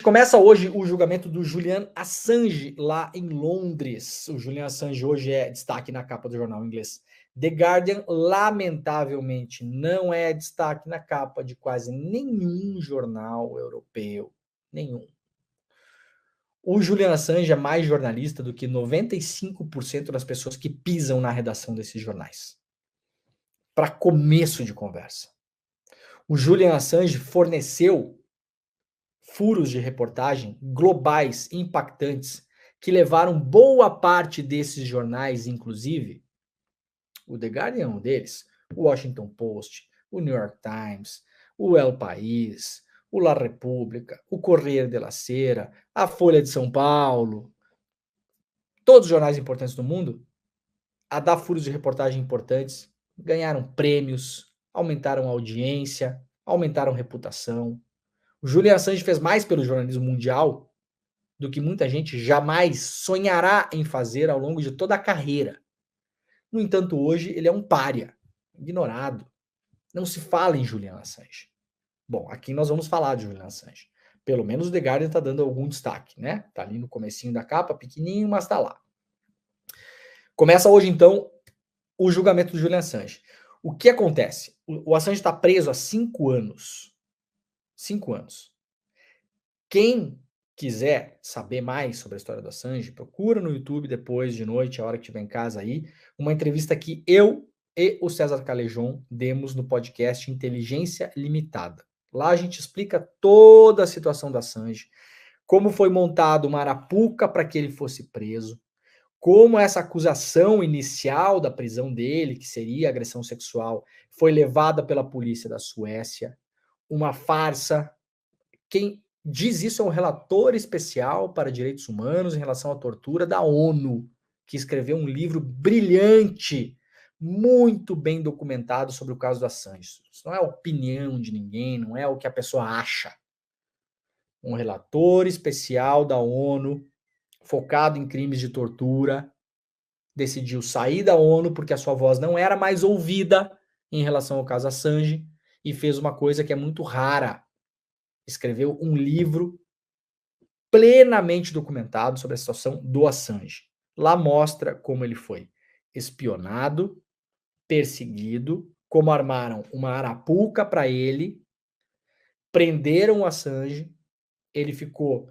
Começa hoje o julgamento do Julian Assange lá em Londres. O Julian Assange hoje é destaque na capa do jornal inglês The Guardian. Lamentavelmente, não é destaque na capa de quase nenhum jornal europeu. Nenhum. O Julian Assange é mais jornalista do que 95% das pessoas que pisam na redação desses jornais. Para começo de conversa. O Julian Assange forneceu furos de reportagem globais, impactantes, que levaram boa parte desses jornais, inclusive, o The Guardian é um deles, o Washington Post, o New York Times, o El País, o La República, o Corriere della Sera, a Folha de São Paulo, todos os jornais importantes do mundo, a dar furos de reportagem importantes, ganharam prêmios, aumentaram a audiência, aumentaram reputação. O Julian Assange fez mais pelo jornalismo mundial do que muita gente jamais sonhará em fazer ao longo de toda a carreira. No entanto, hoje ele é um pária, ignorado. Não se fala em Julian Assange. Bom, aqui nós vamos falar de Julian Assange. Pelo menos o The Guardian está dando algum destaque, né? Está ali no comecinho da capa, pequenininho, mas está lá. Começa hoje, então, o julgamento do Julian Assange. O que acontece? O Assange está preso há 5 anos. 5 anos. Quem quiser saber mais sobre a história do Assange, procura no YouTube depois de noite, a hora que estiver em casa aí, uma entrevista que eu e o César Calejon demos no podcast Inteligência Limitada. Lá a gente explica toda a situação do Assange, como foi montado uma arapuca para que ele fosse preso, como essa acusação inicial da prisão dele, que seria agressão sexual, foi levada pela polícia da Suécia, uma farsa. Quem diz isso é um relator especial para direitos humanos em relação à tortura da ONU, que escreveu um livro brilhante, muito bem documentado sobre o caso do Assange. Isso não é opinião de ninguém, não é o que a pessoa acha. Um relator especial da ONU, focado em crimes de tortura, decidiu sair da ONU porque a sua voz não era mais ouvida em relação ao caso Assange e fez uma coisa que é muito rara. Escreveu um livro plenamente documentado sobre a situação do Assange. Lá mostra como ele foi espionado, perseguido, como armaram uma arapuca para ele, prenderam o Assange, ele ficou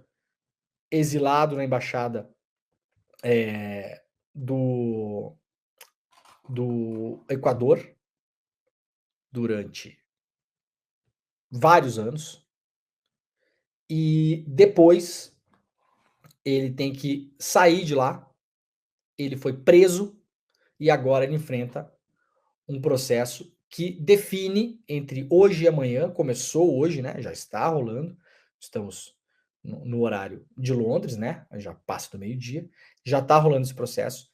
exilado na embaixada do Equador durante vários anos, e depois ele tem que sair de lá, ele foi preso, e agora ele enfrenta um processo que define entre hoje e amanhã, começou hoje, né? Já está rolando, estamos no horário de Londres, né? Já passa do meio-dia, já está rolando esse processo,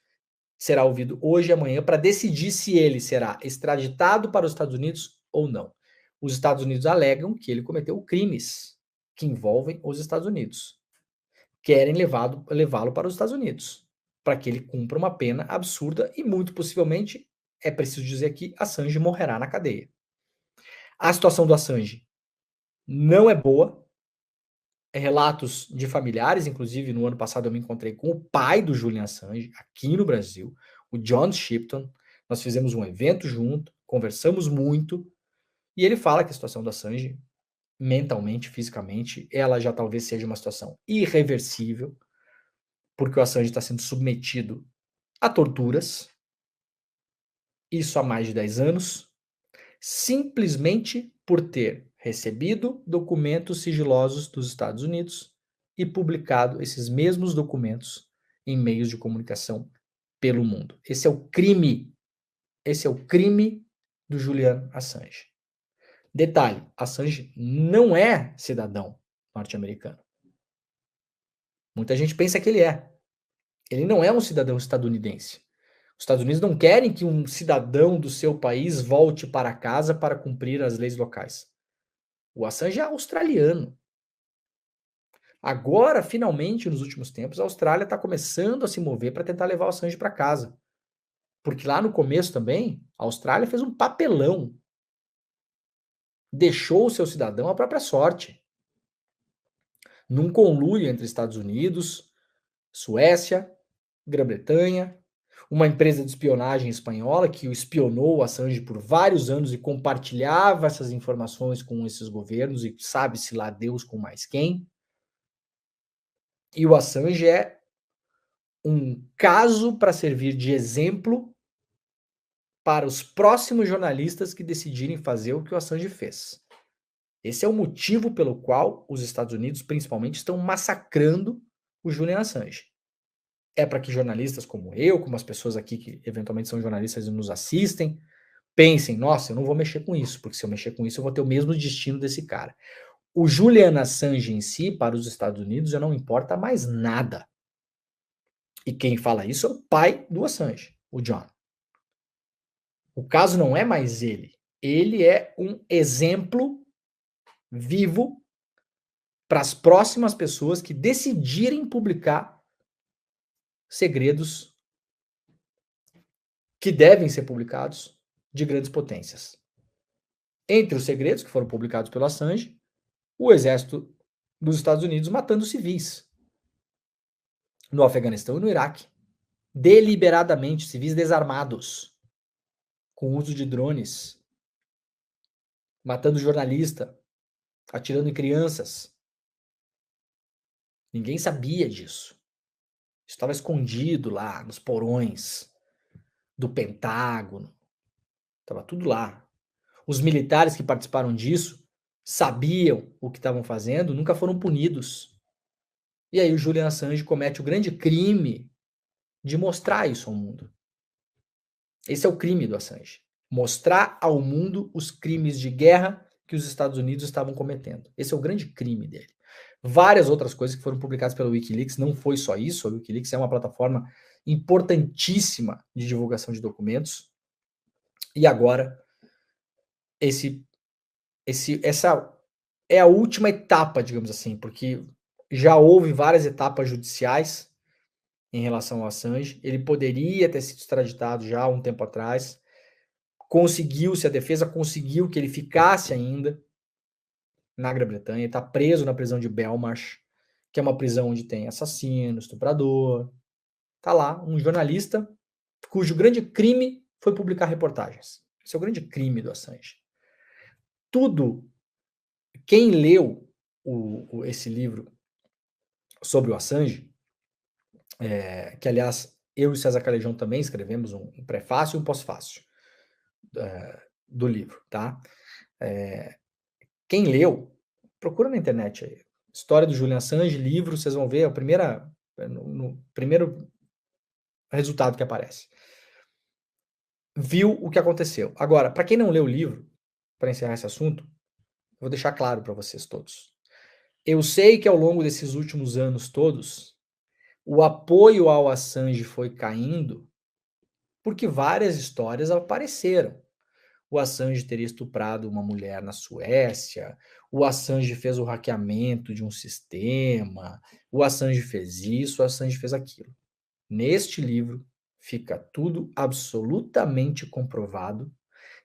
será ouvido hoje e amanhã para decidir se ele será extraditado para os Estados Unidos ou não. Os Estados Unidos alegam que ele cometeu crimes que envolvem os Estados Unidos. Querem levá-lo para os Estados Unidos, para que ele cumpra uma pena absurda e muito possivelmente, é preciso dizer aqui, Assange morrerá na cadeia. A situação do Assange não é boa. Relatos de familiares, inclusive no ano passado eu me encontrei com o pai do Julian Assange aqui no Brasil, o John Shipton. Nós fizemos um evento junto, conversamos muito, e ele fala que a situação do Assange, mentalmente, fisicamente, ela já talvez seja uma situação irreversível, porque o Assange está sendo submetido a torturas, isso há mais de 10 anos, simplesmente por ter recebido documentos sigilosos dos Estados Unidos e publicado esses mesmos documentos em meios de comunicação pelo mundo. Esse é o crime do Julian Assange. Detalhe, Assange não é cidadão norte-americano. Muita gente pensa que ele é. Ele não é um cidadão estadunidense. Os Estados Unidos não querem que um cidadão do seu país volte para casa para cumprir as leis locais. O Assange é australiano. Agora, finalmente, nos últimos tempos, a Austrália está começando a se mover para tentar levar o Assange para casa. Porque lá no começo também, a Austrália fez um papelão. Deixou o seu cidadão à própria sorte. num conluio entre Estados Unidos, Suécia, Grã-Bretanha, uma empresa de espionagem espanhola que o espionou o Assange por vários anos e compartilhava essas informações com esses governos e sabe-se lá Deus com mais quem. E o Assange é um caso para servir de exemplo para os próximos jornalistas que decidirem fazer o que o Assange fez. Esse é o motivo pelo qual os Estados Unidos, principalmente, estão massacrando o Julian Assange. É para que jornalistas como eu, como as pessoas aqui que eventualmente são jornalistas e nos assistem, pensem, nossa, eu não vou mexer com isso, porque se eu mexer com isso eu vou ter o mesmo destino desse cara. O Julian Assange em si, para os Estados Unidos, já não importa mais nada. E quem fala isso é o pai do Assange, o John. O caso não é mais ele. Ele é um exemplo vivo para as próximas pessoas que decidirem publicar segredos que devem ser publicados de grandes potências. Entre os segredos que foram publicados pelo Assange, o exército dos Estados Unidos matando civis no Afeganistão e no Iraque, deliberadamente, civis desarmados, com uso de drones, matando jornalista, atirando em crianças. Ninguém sabia disso. Estava escondido lá nos porões do Pentágono. Estava tudo lá. Os militares que participaram disso sabiam o que estavam fazendo, nunca foram punidos. E aí o Julian Assange comete o grande crime de mostrar isso ao mundo. Esse é o crime do Assange. Mostrar ao mundo os crimes de guerra que os Estados Unidos estavam cometendo. Esse é o grande crime dele. Várias outras coisas que foram publicadas pelo Wikileaks, não foi só isso. O Wikileaks é uma plataforma importantíssima de divulgação de documentos. E agora, essa é a última etapa, digamos assim, porque já houve várias etapas judiciais em relação ao Assange. Ele poderia ter sido extraditado já há um tempo atrás. Conseguiu-se, a defesa conseguiu que ele ficasse ainda na Grã-Bretanha. Ele está preso na prisão de Belmarsh, que é uma prisão onde tem assassino, estuprador. Está lá, um jornalista cujo grande crime foi publicar reportagens. Esse é o grande crime do Assange. Tudo, quem leu esse livro sobre o Assange, que aliás eu e o César Calejão também escrevemos um prefácio e um pós-fácio do livro, tá? Quem leu, procura na internet aí, História do Julian Assange, livro, vocês vão ver no primeiro resultado que aparece. Viu o que aconteceu. Agora, para quem não leu o livro, para encerrar esse assunto, eu vou deixar claro para vocês todos. Eu sei que ao longo desses últimos anos todos, o apoio ao Assange foi caindo porque várias histórias apareceram. O Assange teria estuprado uma mulher na Suécia, o Assange fez o hackeamento de um sistema, o Assange fez isso, o Assange fez aquilo. Neste livro fica tudo absolutamente comprovado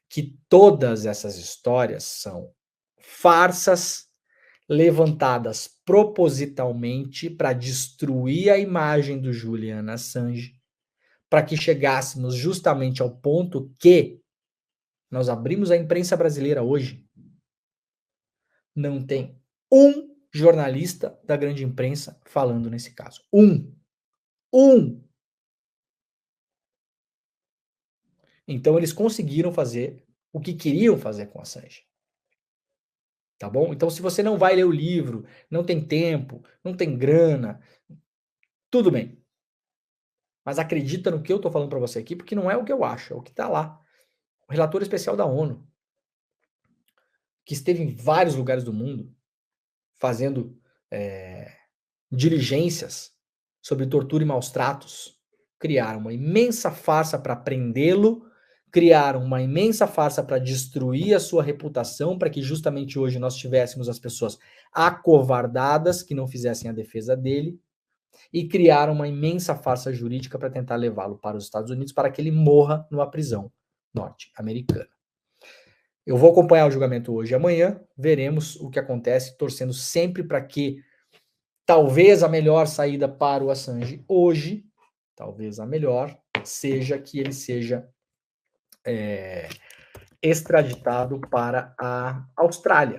que todas essas histórias são farsas levantadas propositalmente para destruir a imagem do Julian Assange, para que chegássemos justamente ao ponto que nós abrimos a imprensa brasileira hoje, não tem um jornalista da grande imprensa falando nesse caso. Um. Então eles conseguiram fazer o que queriam fazer com a Assange. Tá bom? Então se você não vai ler o livro, não tem tempo, não tem grana, tudo bem. Mas acredita no que eu estou falando para você aqui, porque não é o que eu acho, é o que está lá. O relator especial da ONU, que esteve em vários lugares do mundo, fazendo diligências sobre tortura e maus tratos, criaram uma imensa farsa para prendê-lo, criaram uma imensa farsa para destruir a sua reputação, para que justamente hoje nós tivéssemos as pessoas acovardadas que não fizessem a defesa dele, e criaram uma imensa farsa jurídica para tentar levá-lo para os Estados Unidos para que ele morra numa prisão norte-americana. Eu vou acompanhar o julgamento hoje e amanhã, veremos o que acontece, torcendo sempre para que talvez a melhor saída para o Assange hoje, talvez a melhor, seja que ele seja extraditado para a Austrália.